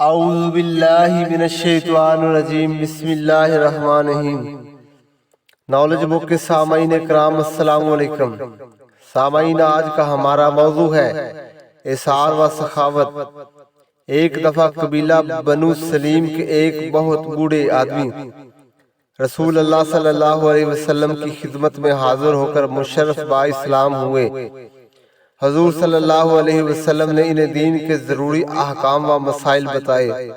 اعوذ باللہ من الشیطان الرجیم، بسم اللہ الرحمن الرحیم۔ نالج بک کے سامعین کرام، السلام علیکم۔ سامعین، آج کا ہمارا موضوع ہے اثار و سخاوت۔ ایک دفعہ قبیلہ بنو سلیم کے ایک بہت بوڑھے آدمی رسول اللہ صلی اللہ علیہ وسلم کی خدمت میں حاضر ہو کر مشرف با اسلام ہوئے۔ حضور صلی اللہ علیہ وسلم نے انہیں دین کے ضروری احکام و مسائل بتائے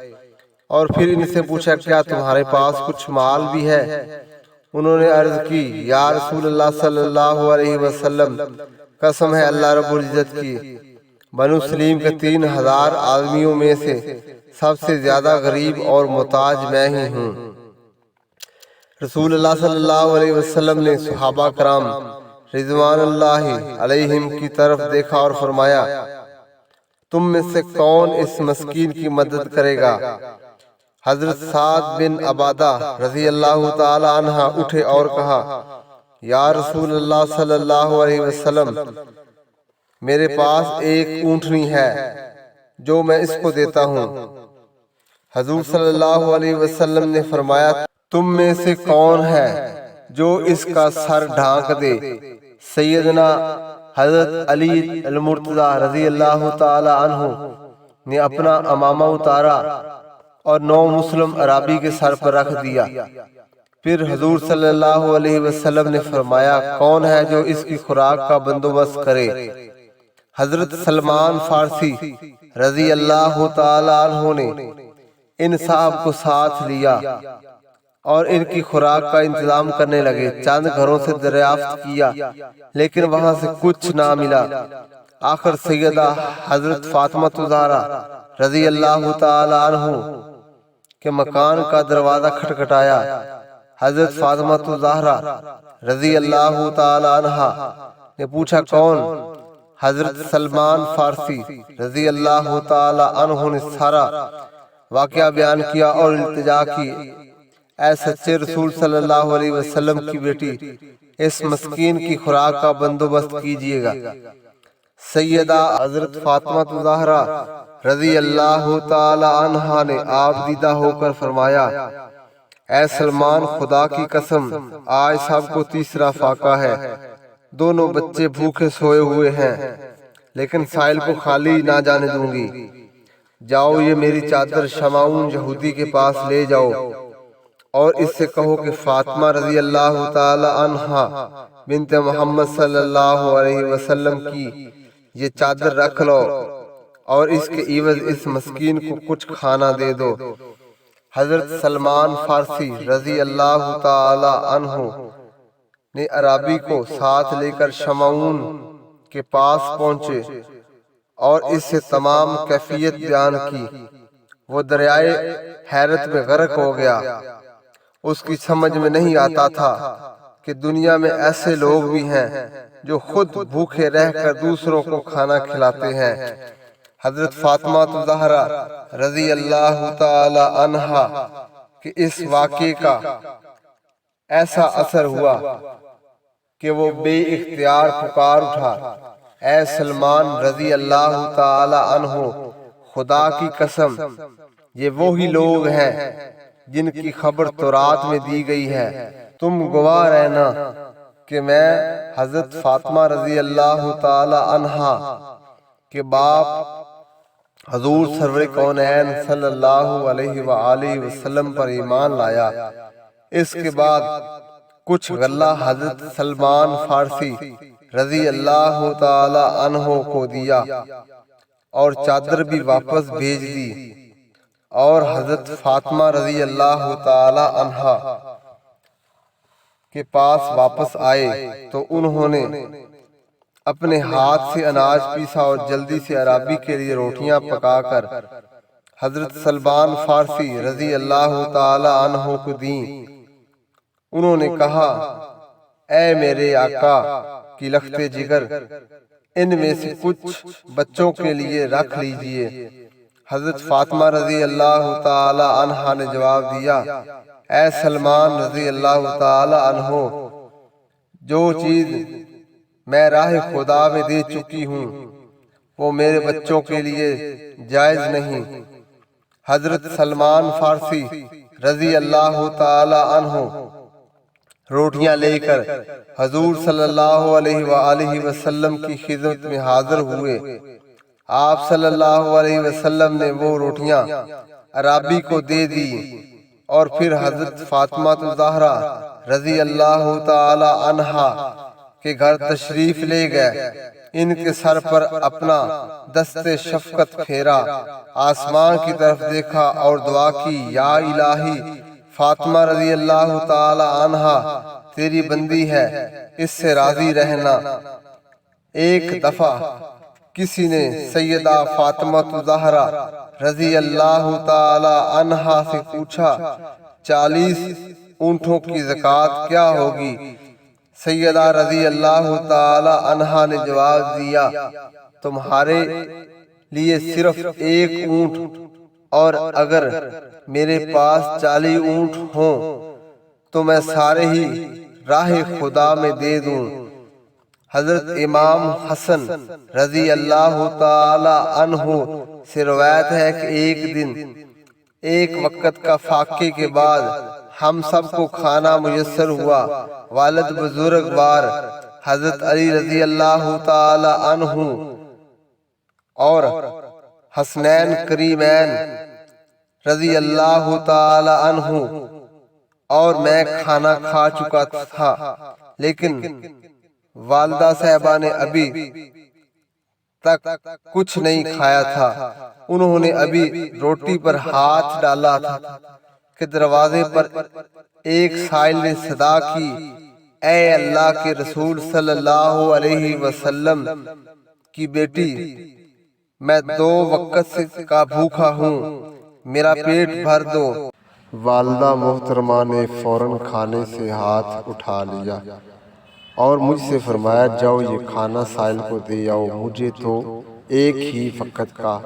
اور پھر ان سے پوچھا، کیا تمہارے پاس کچھ مال بھی ہے؟ انہوں نے عرض کی، یا رسول اللہ صلی اللہ علیہ وسلم، قسم ہے اللہ رب العزت کی، بنو سلیم کے 3000 آدمیوں میں سے سب سے زیادہ غریب اور محتاج میں ہی ہوں۔ رسول اللہ صلی اللہ علیہ وسلم نے صحابہ کرام رضوان اللہ علیہم کی طرف دیکھا اور فرمایا، تم میں سے کون اس مسکین کی مدد کرے گا؟ حضرت سعد بن عبادہ رضی اللہ تعالی عنہ اٹھے اور کہا، یا رسول اللہ صلی اللہ علیہ وسلم، میرے پاس ایک اونٹنی ہے جو میں اس کو دیتا ہوں۔ حضور صلی اللہ علیہ وسلم نے فرمایا، تم میں سے کون ہے جو اس کا سر ڈھانک دے؟ سیدنا حضرت علی المرتضی رضی اللہ تعالی عنہ نے اپنا امامہ اتارا اور 9 مسلم عرابی کے سر پر رکھ دیا۔ پھر حضور صلی اللہ علیہ وسلم نے فرمایا، کون ہے جو اس کی خوراک کا بندوبست کرے؟ حضرت سلمان فارسی رضی اللہ تعالی عنہ نے ان صاحب کو ساتھ لیا اور ان کی خوراک کا انتظام کرنے لگے۔ چند گھروں سے دریافت کیا لیکن وہاں سے کچھ نہ ملا۔ آخر سیدہ حضرت فاطمہ الزہرا رضی اللہ تعالی عنہ کے مکان کا دروازہ کھٹکھٹایا۔ حضرت فاطمہ الزہرا رضی اللہ تعالی عنہ نے پوچھا، کون؟ حضرت سلمان فارسی رضی اللہ تعالی عنہ نے سارا واقعہ بیان کیا اور التجا کی، اے سچے رسول صلی اللہ علیہ وسلم کی بیٹی، اس مسکین کی خوراک کا بندوبست کیجیے گا۔ سیدہ حضرت فاطمہ الزہرا رضی اللہ تعالی عنہا نے آپ دیدہ ہو کر فرمایا، اے سلمان، خدا کی قسم، آج سب کو تیسرا فاقہ ہے۔ دونوں بچے بھوکے سوئے ہوئے ہیں لیکن سائل کو خالی نہ جانے دوں گی۔ جاؤ، یہ میری چادر شمعون یہودی کے پاس لے جاؤ اور اس سے کہو کہ فاطمہ رضی اللہ تعالی عنہا بنت محمد صلی اللہ علیہ وسلم کی یہ چادر رکھ لو اور اس کے عوض اس مسکین کو کچھ کھانا دے دو۔ حضرت سلمان فارسی رضی اللہ تعالی عنہ نے عرابی کو ساتھ لے کر شمعون کے پاس پہنچے اور اس سے تمام کیفیت بیان کی۔ وہ دریائے حیرت میں غرق ہو گیا۔ اس کی سمجھ میں نہیں آتا تھا کہ دنیا میں ایسے لوگ بھی ہیں جو خود بھوکے رہ کر دوسروں کو کھانا کھلاتے ہیں۔ حضرت فاطمہ الزہرا رضی اللہ تعالی عنہا کہ اس واقعے کا ایسا اثر ہوا کہ وہ بے اختیار پکار اٹھا، اے سلمان رضی اللہ تعالی عنہ، خدا کی قسم، یہ وہی لوگ ہیں جن کی خبر تورات میں دی گئی ہے۔ تم گواہ رہنا کہ میں حضرت فاطمہ رضی اللہ تعالی عنہا کے باپ حضور سرور کونین صلی اللہ علیہ وآلہ وسلم پر ایمان لایا۔ اس کے بعد کچھ غلہ حضرت سلمان فارسی رضی اللہ تعالی عنہ کو دیا اور چادر بھی واپس بھیج دی، اور حضرت فاطمہ رضی اللہ تعالی عنہا کے پاس واپس آئے تو انہوں نے اپنے ہاتھ سے اناج پیسا اور جلدی سے عرابی کے لیے روٹیاں پکا کر حضرت سلمان فارسی رضی اللہ تعالی عنہ کو دیں۔ انہوں نے کہا، اے میرے آقا کی لخت جگر، ان میں سے کچھ بچوں کے لیے رکھ لیجئے۔ حضرت فاطمہ رضی اللہ تعالی عنہ نے جواب دیا، اے سلمان رضی اللہ تعالی عنہ، جو چیز میں راہ خدا میں دے چکی ہوں وہ میرے بچوں کے لیے جائز نہیں۔ حضرت سلمان فارسی رضی اللہ تعالی عنہ روٹیاں لے کر حضور صلی اللہ علیہ وآلہ وسلم کی خدمت میں حاضر ہوئے۔ آپ صلی اللہ علیہ وسلم نے وہ روٹیاں عرابی کو دے دی اور پھر حضرت فاطمہ الزہرا رضی اللہ تعالی عنہا کے گھر تشریف لے گئے۔ ان کے سر پر اپنا دست شفقت پھیرا، آسمان کی طرف دیکھا اور دعا کی، یا الہی فاطمہ رضی اللہ تعالی عنہا تیری بندی ہے، اس سے راضی رہنا۔ ایک دفعہ کسی نے سیدہ فاطمہ الزہرا رضی اللہ تعالی عنہا سے پوچھا 40 اونٹوں کی زکوٰۃ کیا ہوگی؟ سیدہ رضی اللہ تعالی عنہا نے جواب دیا، تمہارے لیے صرف 1 اونٹ، اور اگر میرے پاس 40 اونٹ ہوں تو میں سارے ہی راہ خدا میں دے دوں۔ حضرت امام حسن رضی اللہ تعالی عنہ سے روایت ہے کہ ایک دن ایک وقت کا فاقے کے بعد ہم سب کو کھانا میسر ہوا۔ والد بزرگوار حضرت علی رضی اللہ تعالی عنہ اور حسنین کریمین رضی اللہ تعالی عنہ اور میں کھانا کھا چکا تھا، لیکن والدہ صاحبہ نے ابھی تک کچھ نہیں کھایا تھا۔ انہوں نے ابھی روٹی پر ہاتھ ڈالا تھا کہ دروازے پر ایک سائل نے صدا کی، اے اللہ کے رسول صلی اللہ علیہ وسلم کی بیٹی، میں 2 وقت کا بھوکا ہوں، میرا پیٹ بھر دو۔ والدہ محترمہ نے فوراً کھانے سے ہاتھ اٹھا لیا اور مجھ سے فرمایا، جاؤ یہ کھانا سائل کو دے آؤ، مجھے تو ایک ہی وقت کا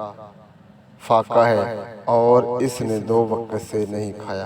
فاقہ ہے اور اس نے 2 وقت سے نہیں کھایا۔